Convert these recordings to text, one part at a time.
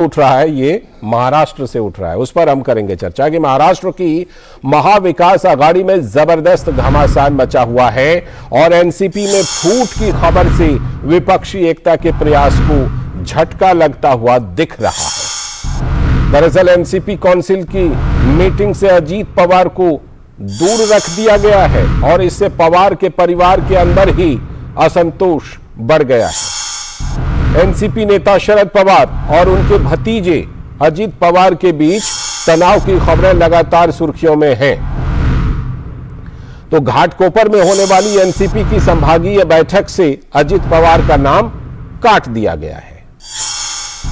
उठ रहा है, ये महाराष्ट्र से उठ रहा है। उस पर हम करेंगे चर्चा कि महाराष्ट्र की महाविकास आघाड़ी में जबरदस्त घमासान मचा हुआ है और एनसीपी में फूट की खबर से विपक्षी एकता के प्रयास को झटका लगता हुआ दिख रहा है। दरअसल एनसीपी काउंसिल की मीटिंग से अजीत पवार को दूर रख दिया गया है और इससे पवार के परिवार के अंदर ही असंतोष बढ़ गया है। एनसीपी नेता शरद पवार और उनके भतीजे अजीत पवार के बीच तनाव की खबरें लगातार सुर्खियों में हैं। तो घाटकोपर में होने वाली एनसीपी की संभागीय बैठक से अजीत पवार का नाम काट दिया गया है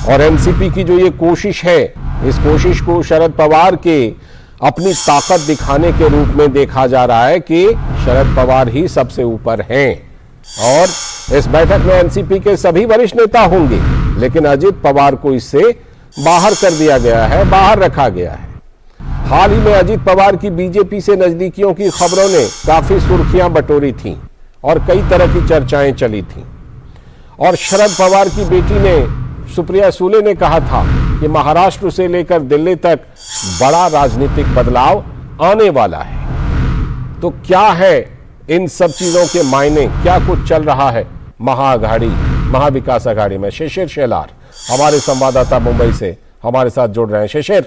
और एनसीपी की जो ये कोशिश है, इस कोशिश को शरद पवार के अपनी ताकत दिखाने के रूप में देखा जा रहा है कि शरद पवार ही सबसे ऊपर हैं और इस बैठक में एनसीपी के सभी वरिष्ठ नेता होंगे, लेकिन अजीत पवार को इससे बाहर कर दिया गया है, बाहर रखा गया है। हाल ही में अजीत पवार की बीजेपी से नजदीकियों की खबरों ने काफी सुर्खियां बटोरी थीं और कई तरह की चर्चाएं चली थीं और शरद पवार की बेटी ने सुप्रिया सुले ने कहा था कि महाराष्ट्र से लेकर दिल्ली तक बड़ा राजनीतिक बदलाव आने वाला है। तो क्या है इन सब चीजों के मायने, क्या कुछ चल रहा है महाविकास आघाड़ी में? शिशिर शेलार हमारे संवाददाता मुंबई से हमारे साथ जुड़ रहे हैं। शिशिर,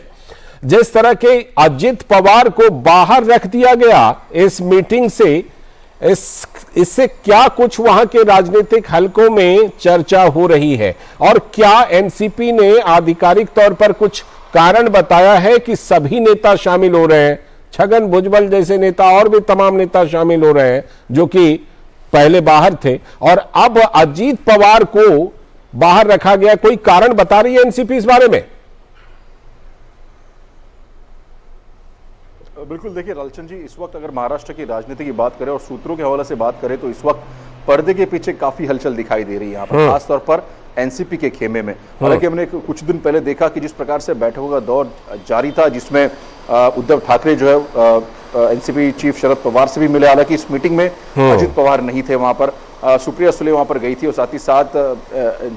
जिस तरह के अजीत पवार को बाहर रख दिया गया इस मीटिंग से, इससे क्या कुछ वहां के राजनीतिक हलकों में चर्चा हो रही है और क्या एनसीपी ने आधिकारिक तौर पर कुछ कारण बताया है कि सभी नेता शामिल हो रहे हैं? छगन भुजबल जैसे नेता और भी तमाम नेता शामिल हो रहे हैं जो कि पहले बाहर थे और अब अजीत पवार को बाहर रखा गया। कोई कारण बता रही है एनसीपी इस बारे में? बिल्कुल, देखिए लालचंद जी, इस वक्त अगर महाराष्ट्र की राजनीति की बात करें और सूत्रों के हवाले से बात करें तो इस वक्त पर्दे के पीछे काफी हलचल दिखाई दे रही है यहाँ पर, खासतौर पर एनसीपी के खेमे में। हालांकि हमने कुछ दिन पहले देखा कि जिस प्रकार से बैठकों का दौर जारी था, जिसमें उद्धव ठाकरे जो है एनसीपी चीफ शरद पवार से भी मिले। हालांकि इस मीटिंग में अजीत पवार नहीं थे, वहां पर सुप्रिया सुले वहां पर गई थी और साथ ही साथ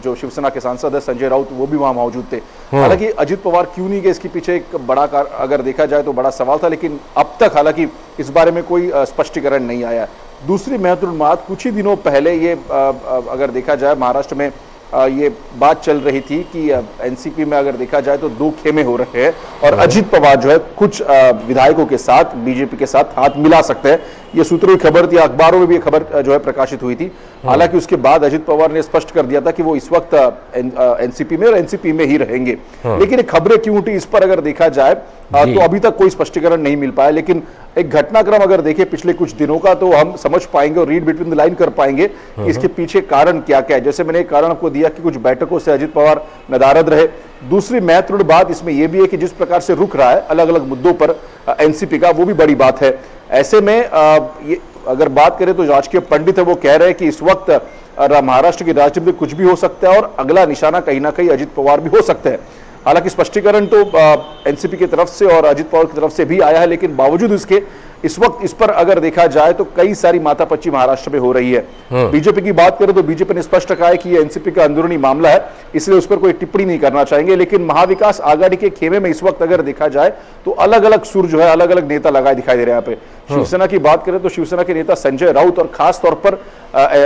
जो शिवसेना के सांसद है संजय राउत वो भी वहां मौजूद थे। हालांकि अजीत पवार क्यों नहीं गए, इसके पीछे एक बड़ा अगर देखा जाए तो बड़ा सवाल था, लेकिन अब तक हालांकि इस बारे में कोई स्पष्टीकरण नहीं आया। दूसरी महत्वपूर्ण बात, कुछ ही दिनों पहले ये अगर देखा जाए महाराष्ट्र में ये बात चल रही थी कि एनसीपी में अगर देखा जाए तो दो खेमे हो रहे हैं और अजीत पवार जो है कुछ विधायकों के साथ बीजेपी के साथ हाथ मिला सकते हैं। ये सूत्रों की खबर थी, अखबारों में भी ये खबर जो है प्रकाशित हुई थी। हालांकि उसके बाद अजीत पवार ने स्पष्ट कर दिया था कि वो इस वक्त एनसीपी में और एनसीपी में ही रहेंगे। लेकिन खबरें क्यों उठी, इस पर अगर देखा जाए तो अभी तक कोई स्पष्टीकरण नहीं मिल पाया। लेकिन एक घटनाक्रम अगर देखें पिछले कुछ दिनों का तो हम समझ पाएंगे और रीड बिटवीन द लाइन कर पाएंगे कि इसके पीछे कारण क्या क्या है। जैसे मैंने एक कारण आपको दिया कि कुछ बैठकों से अजीत पवार नदारद रहे। दूसरी महत्वपूर्ण बात इसमें यह भी है कि जिस प्रकार से रुख रहा है अलग अलग मुद्दों पर एनसीपी का, वो भी बड़ी बात है। ऐसे में ये अगर बात करें तो राजकीय पंडित है वो कह रहे हैं कि इस वक्त महाराष्ट्र की राजनीति में कुछ भी हो सकता है और अगला निशाना कहीं ना कहीं अजीत पवार भी हो सकते हैं। हालांकि स्पष्टीकरण तो एनसीपी की तरफ से और अजीत पवार की तरफ से भी आया है, लेकिन बावजूद इसके इस वक्त इस पर अगर देखा जाए तो कई सारी माथापच्ची महाराष्ट्र में हो रही है। बीजेपी की बात करें तो बीजेपी ने स्पष्ट कहा है कि ये एनसीपी का अंदरूनी मामला है, इसलिए उस पर कोई टिप्पणी नहीं करना चाहेंगे। लेकिन महाविकास आघाड़ी के खेमे में इस वक्त अगर देखा जाए तो अलग अलग सुर जो है, अलग अलग नेता लगाए दिखाई दे रहे हैं यहाँ पे। शिवसेना की बात करें तो शिवसेना के नेता संजय राउत और खास तौर पर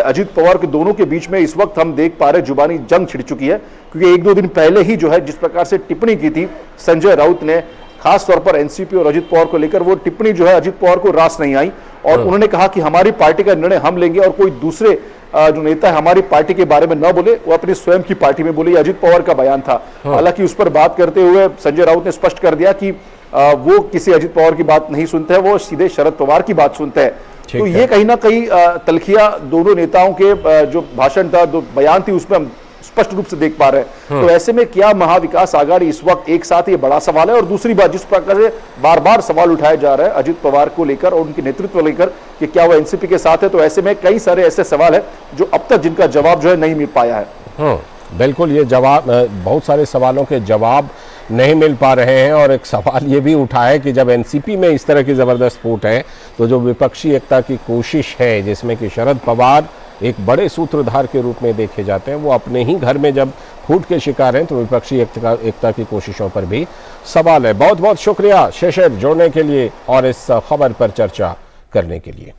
अजीत पवार के दोनों के बीच में इस वक्त हम देख पा रहे जुबानी जंग छिड़ चुकी है, क्योंकि एक दो दिन पहले ही जो है जिस प्रकार से टिप्पणी की थी संजय राउत ने खास तौर पर एनसीपी और अजीत पवार को लेकर, वो टिप्पणी जो है अजीत पवार को रास नहीं आई और उन्होंने कहा कि हमारी पार्टी का निर्णय हम लेंगे और कोई दूसरे जो नेता है हमारी पार्टी के बारे में न बोले, वो अपनी स्वयं की पार्टी में बोले। अजीत पवार का बयान था। हालांकि उस पर बात करते हुए संजय राउत ने स्पष्ट कर दिया कि वो किसी अजीत पवार की बात नहीं सुनते हैं, वो सीधे शरद पवार की बात सुनते हैं। तो ये कहीं ना कहीं तलखिया दोनों नेताओं के जो भाषण था, जो बयान थी, उसमें हम स्पष्ट रूप से देख पा रहे हैं। तो ऐसे में क्या महाविकास आघाड़ी इस वक्त एक साथ, ये बड़ा सवाल है। और दूसरी बात, जिस प्रकार से बार बार सवाल उठाए जा रहे हैं अजीत पवार को लेकर और उनके नेतृत्व लेकर कि क्या वो एनसीपी के साथ है, तो ऐसे में कई सारे ऐसे सवाल है जो अब तक जिनका जवाब जो है नहीं मिल पाया है। बिल्कुल, ये जवाब, बहुत सारे सवालों के जवाब नहीं मिल पा रहे हैं और एक सवाल ये भी उठा है कि जब एनसीपी में इस तरह की जबरदस्त फूट है तो जो विपक्षी एकता की कोशिश है, जिसमें कि शरद पवार एक बड़े सूत्रधार के रूप में देखे जाते हैं, वो अपने ही घर में जब फूट के शिकार हैं, तो विपक्षी एकता की कोशिशों पर भी सवाल है। बहुत बहुत शुक्रिया शेषर जुड़ने के लिए और इस खबर पर चर्चा करने के लिए।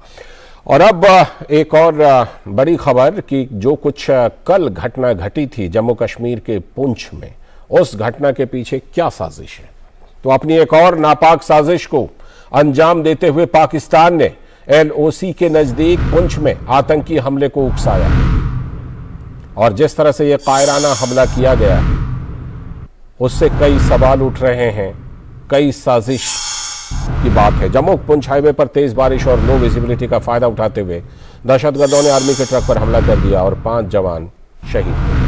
और अब एक और बड़ी खबर कि जो कुछ कल घटना घटी थी जम्मू कश्मीर के पुंछ में, उस घटना के पीछे क्या साजिश है। तो अपनी एक और नापाक साजिश को अंजाम देते हुए पाकिस्तान ने LOC के नजदीक पुंछ में आतंकी हमले को उकसाया और जिस तरह से यह कायराना हमला किया गया उससे कई सवाल उठ रहे हैं, कई साजिश की बात है। जम्मू पुंछ हाईवे पर तेज बारिश और लो विजिबिलिटी का फायदा उठाते हुए दहशतगर्दों ने आर्मी के ट्रक पर हमला कर दिया और 5 जवान शहीद हुए।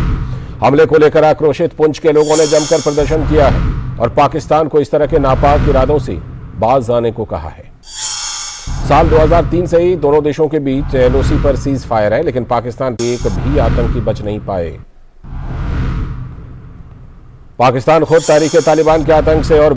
हमले को लेकर आक्रोशित पुंछ के लोगों ने जमकर प्रदर्शन किया है और पाकिस्तान को इस तरह के नापाक इरादों से बाज आने को कहा है। साल 2003 से ही दोनों देशों के बीच LOC पर सीज फायर है, लेकिन पाकिस्तान के एक भी आतंकी बच नहीं पाए। पाकिस्तान खुद तहरीक-ए-तालिबान के आतंक से और